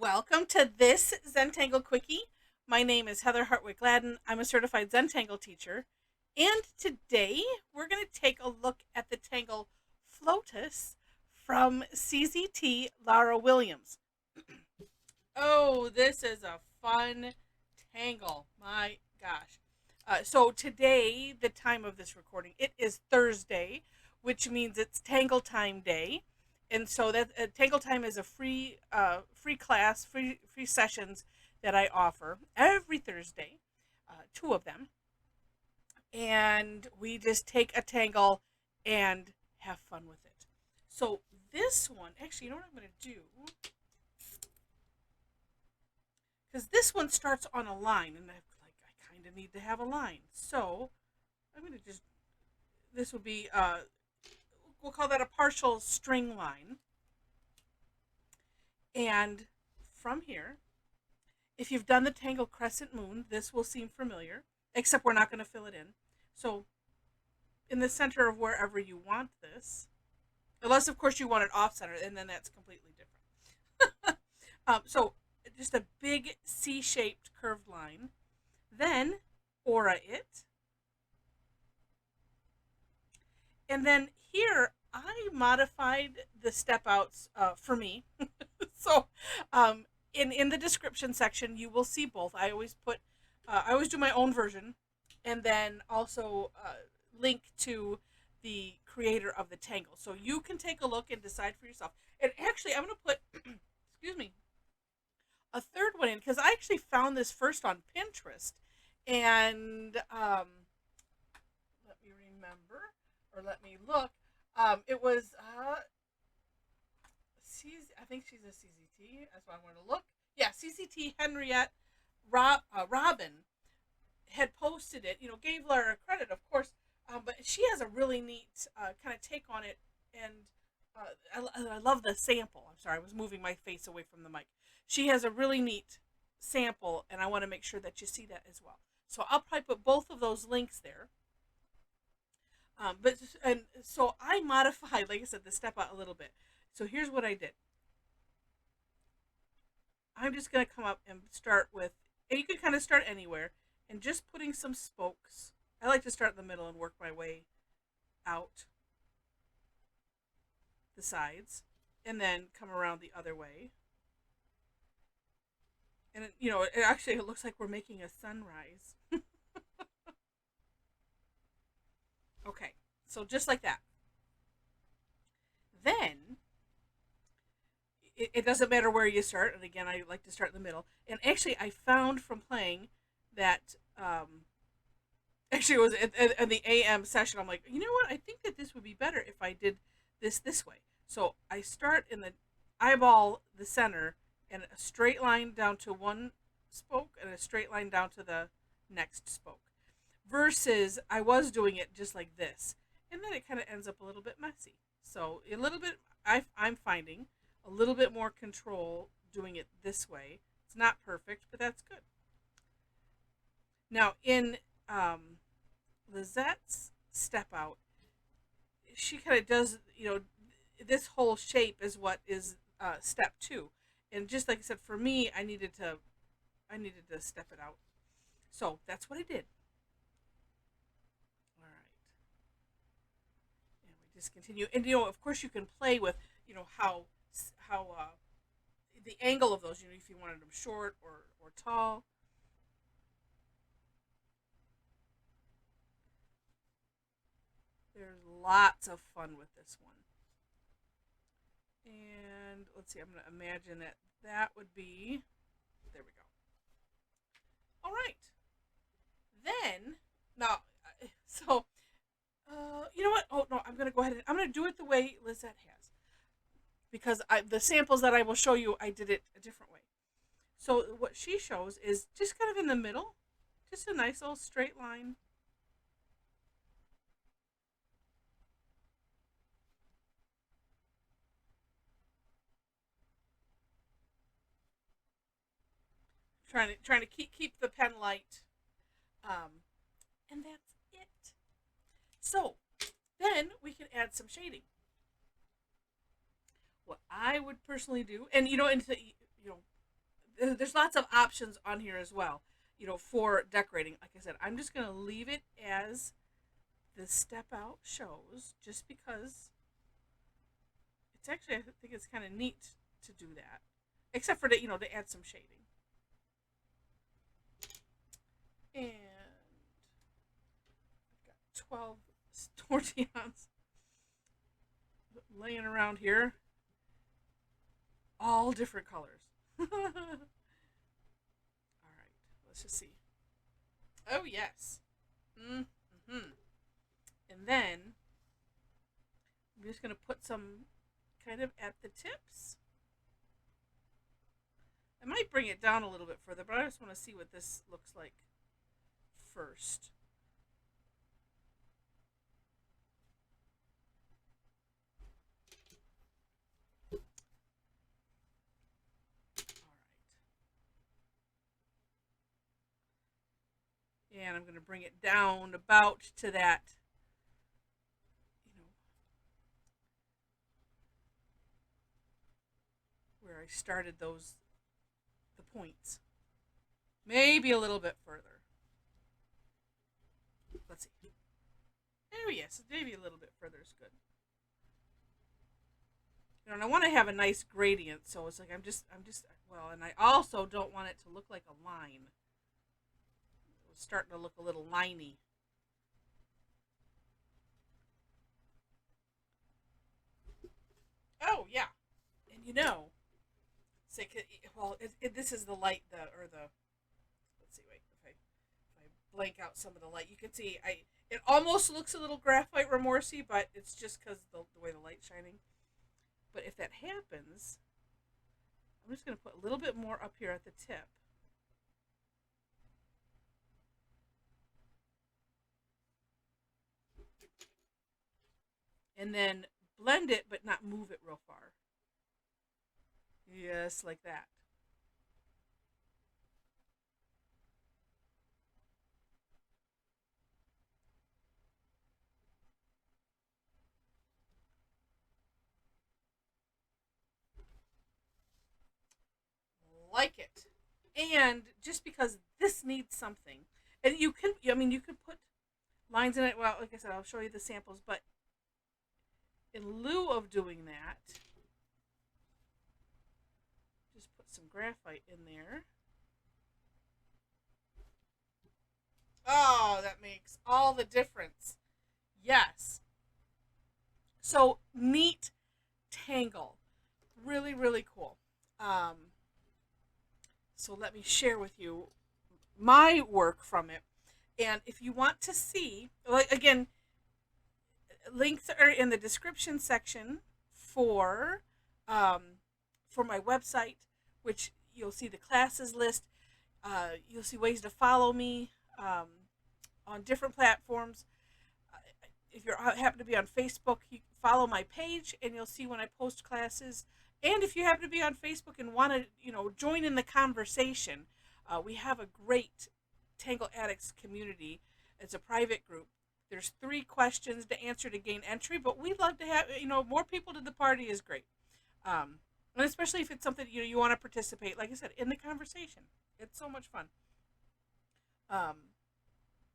Welcome to this Zentangle Quickie. My name is Heather Hartwick Gladden. I'm a certified Zentangle teacher. And today we're going to take a look at the Tangle Flowtus from CZT Lara Williams. Oh, this is a fun tangle. My gosh. So today, the time of this recording, it is Thursday, which means it's Tangle Time Day. And so that Tangle Time is a free class, free sessions that I offer every Thursday, two of them, and we just take a tangle and have fun with it. So this one, actually, you know what I'm going to do? Because this one starts on a line, and I kind of need to have a line. So I'm going to just, this would be, we'll call that a partial string line. And from here, if you've done the Tangle Crescent Moon, this will seem familiar, except we're not going to fill it in. So in the center of wherever you want this, unless of course you want it off center, and then that's completely different. So just a big C-shaped curved line. Then aura it. And then here I modified the step outs for me. So in the description section you will see both. I always do my own version, and then also link to the creator of the tangle, so you can take a look and decide for yourself. And actually I'm going to put excuse me, a third one in, because I actually found this first on Pinterest, and let me remember, or let me look. It was I think she's a CZT. That's why I want to look. Yeah, CZT Henriette Robin had posted it. Gave Lara credit, of course, but she has a really neat kind of take on it, and I love the sample. I'm sorry, I was moving my face away from the mic. She has a really neat sample, and I want to make sure that you see that as well. So I'll probably put both of those links there. So I modified, like I said, the step out a little bit. So here's what I did. I'm just going to come up and start with, and you can kind of start anywhere, and just putting some spokes. I like to start in the middle and work my way out the sides, and then come around the other way. And it looks like we're making a sunrise. Okay, so just like that. Then it doesn't matter where you start, and again, I like to start in the middle. And actually, I found from playing that actually it was in the AM session. I'm like, you know what? I think that this would be better if I did this way. So I start in the eyeball the center, and a straight line down to one spoke, and a straight line down to the next spoke. Versus I was doing it just like this, and then it kind of ends up a little bit messy. So a little bit, I'm finding a little bit more control doing it this way. It's not perfect, but that's good. Now in Lizette's step out, she kind of does, this whole shape is what is step two. And just like I said, for me, I needed to step it out. So that's what I did. All right. And we just continue. And of course you can play with, how the angle of those, if you wanted them short or tall. There's lots of fun with this one. And let's see, I'm going to imagine that would be, there we go. All right. Then, now, so, you know what? Oh, no, I'm going to go ahead and I'm going to do it the way Lizette has. Because the samples that I will show you, I did it a different way. So what she shows is just kind of in the middle, just a nice little straight line. Trying to keep the pen light, and that's it. So then we can add some shading. What I would personally do, and there's lots of options on here as well, for decorating. Like I said, I'm just going to leave it as the step out shows, just because it's actually, I think it's kind of neat to do that, except for to add some shading. And I've got 12 tortillas laying around here, all different colors. All right, let's just see. Oh yes. Mm-hmm. And then I'm just going to put some kind of at the tips. I might bring it down a little bit further, but I just want to see what this looks like first. And I'm going to bring it down about to that, where I started the points. Maybe a little bit further. Let's see. Oh yes, maybe a little bit further is good. And I want to have a nice gradient, so it's like I'm just well, and I also don't want it to look like a line. It's starting to look a little liney. Oh yeah, and say, well, this is the light, let's see, wait, if I blank out some of the light, you can see it almost looks a little graphite remorsey, but it's just because the way the light's shining. But if that happens, I'm just going to put a little bit more up here at the tip. And then blend it, but not move it real far. Yes, like that. Like it. And just because this needs something, and you could put lines in it. Well, like I said, I'll show you the samples, but in lieu of doing that, just put some graphite in there. Oh, that makes all the difference. Yes. So neat tangle. Really, really cool. So let me share with you my work from it. And if you want to see, like, again, links are in the description section for my website, which you'll see the classes list. You'll see ways to follow me on different platforms. If you happen to be on Facebook, you follow my page, and you'll see when I post classes. And if you happen to be on Facebook and want to, join in the conversation, we have a great Tangle Addicts community. It's a private group. There's 3 questions to answer to gain entry, but we'd love to have, more people to the party is great. And especially if it's something, you want to participate, like I said, in the conversation. It's so much fun.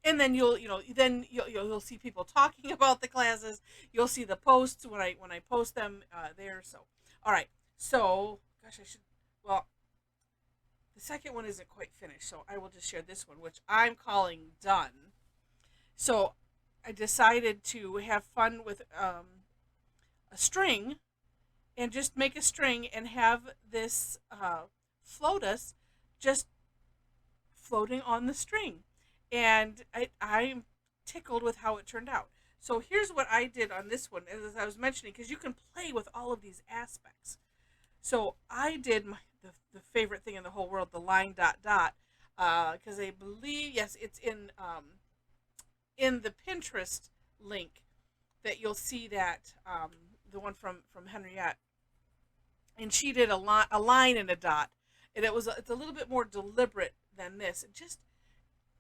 And then you'll see people talking about the classes. You'll see the posts when I post them there. So, all right. So, gosh, the second one isn't quite finished, so I will just share this one, which I'm calling done. So, I decided to have fun with a string, and just make a string and have this Flowtus just floating on the string. And I'm tickled with how it turned out. So here's what I did on this one, as I was mentioning, because you can play with all of these aspects. So I did the favorite thing in the whole world, the line dot dot, because I believe, yes, it's in the Pinterest link that you'll see that the one from Henriette, and she did a line and a dot, and it's a little bit more deliberate than this.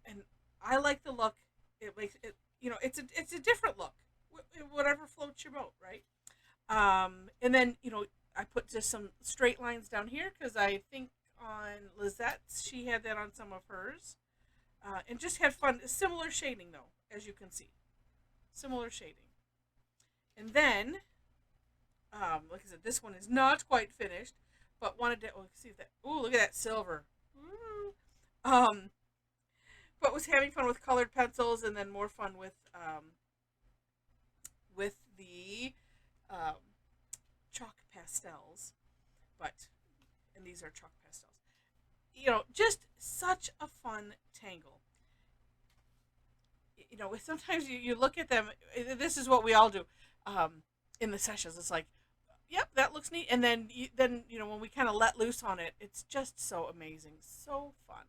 And I like the look. It makes it, it's a different look. Whatever floats your boat, right? And then I put just some straight lines down here because I think on Lizette's. She had that on some of hers. And just had fun. Similar shading, though, as you can see. Similar shading. And then, like I said, this one is not quite finished, but wanted to see if that. Ooh, look at that silver. Ooh. But was having fun with colored pencils, and then more fun with the chalk pastels. And these are chalk pastels. Just such a fun tangle. Sometimes you look at them. This is what we all do in the sessions. It's like, yep, that looks neat. And then when we kind of let loose on it, it's just so amazing, so fun.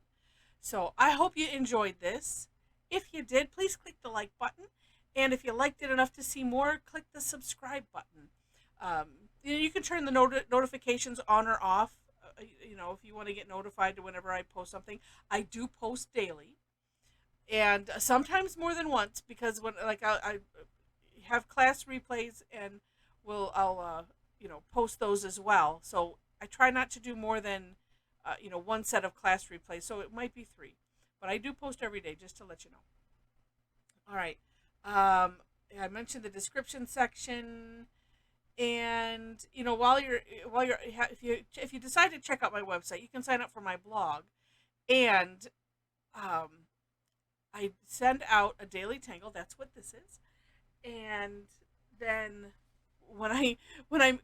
So I hope you enjoyed this. If you did, please click the like button. And if you liked it enough to see more, click the subscribe button. You can turn the notifications on or off. If you want to get notified whenever I post something. I do post daily, and sometimes more than once, because when I have class replays, and I'll post those as well. So I try not to do more than one set of class replays. So it might be 3, but I do post every day, just to let you know. All right. I mentioned the description section. And if you decide to check out my website, you can sign up for my blog, and I send out a daily tangle. That's what this is. And then when I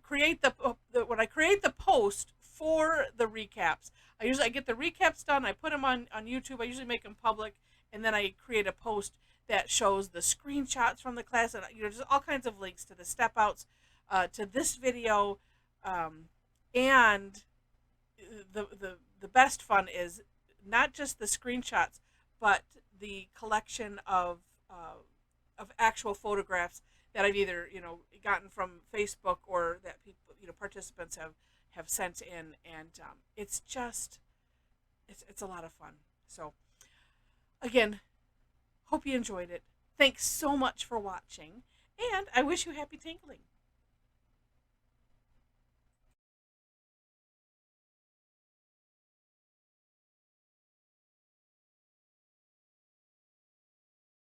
create the post for the recaps, I get the recaps done. I put them on YouTube. I usually make them public, and then I create a post that shows the screenshots from the class, and just all kinds of links to the step outs. To this video, and the best fun is not just the screenshots, but the collection of actual photographs that I've either gotten from Facebook or that people participants have sent in, and it's a lot of fun. So again, hope you enjoyed it. Thanks so much for watching, and I wish you happy tangling.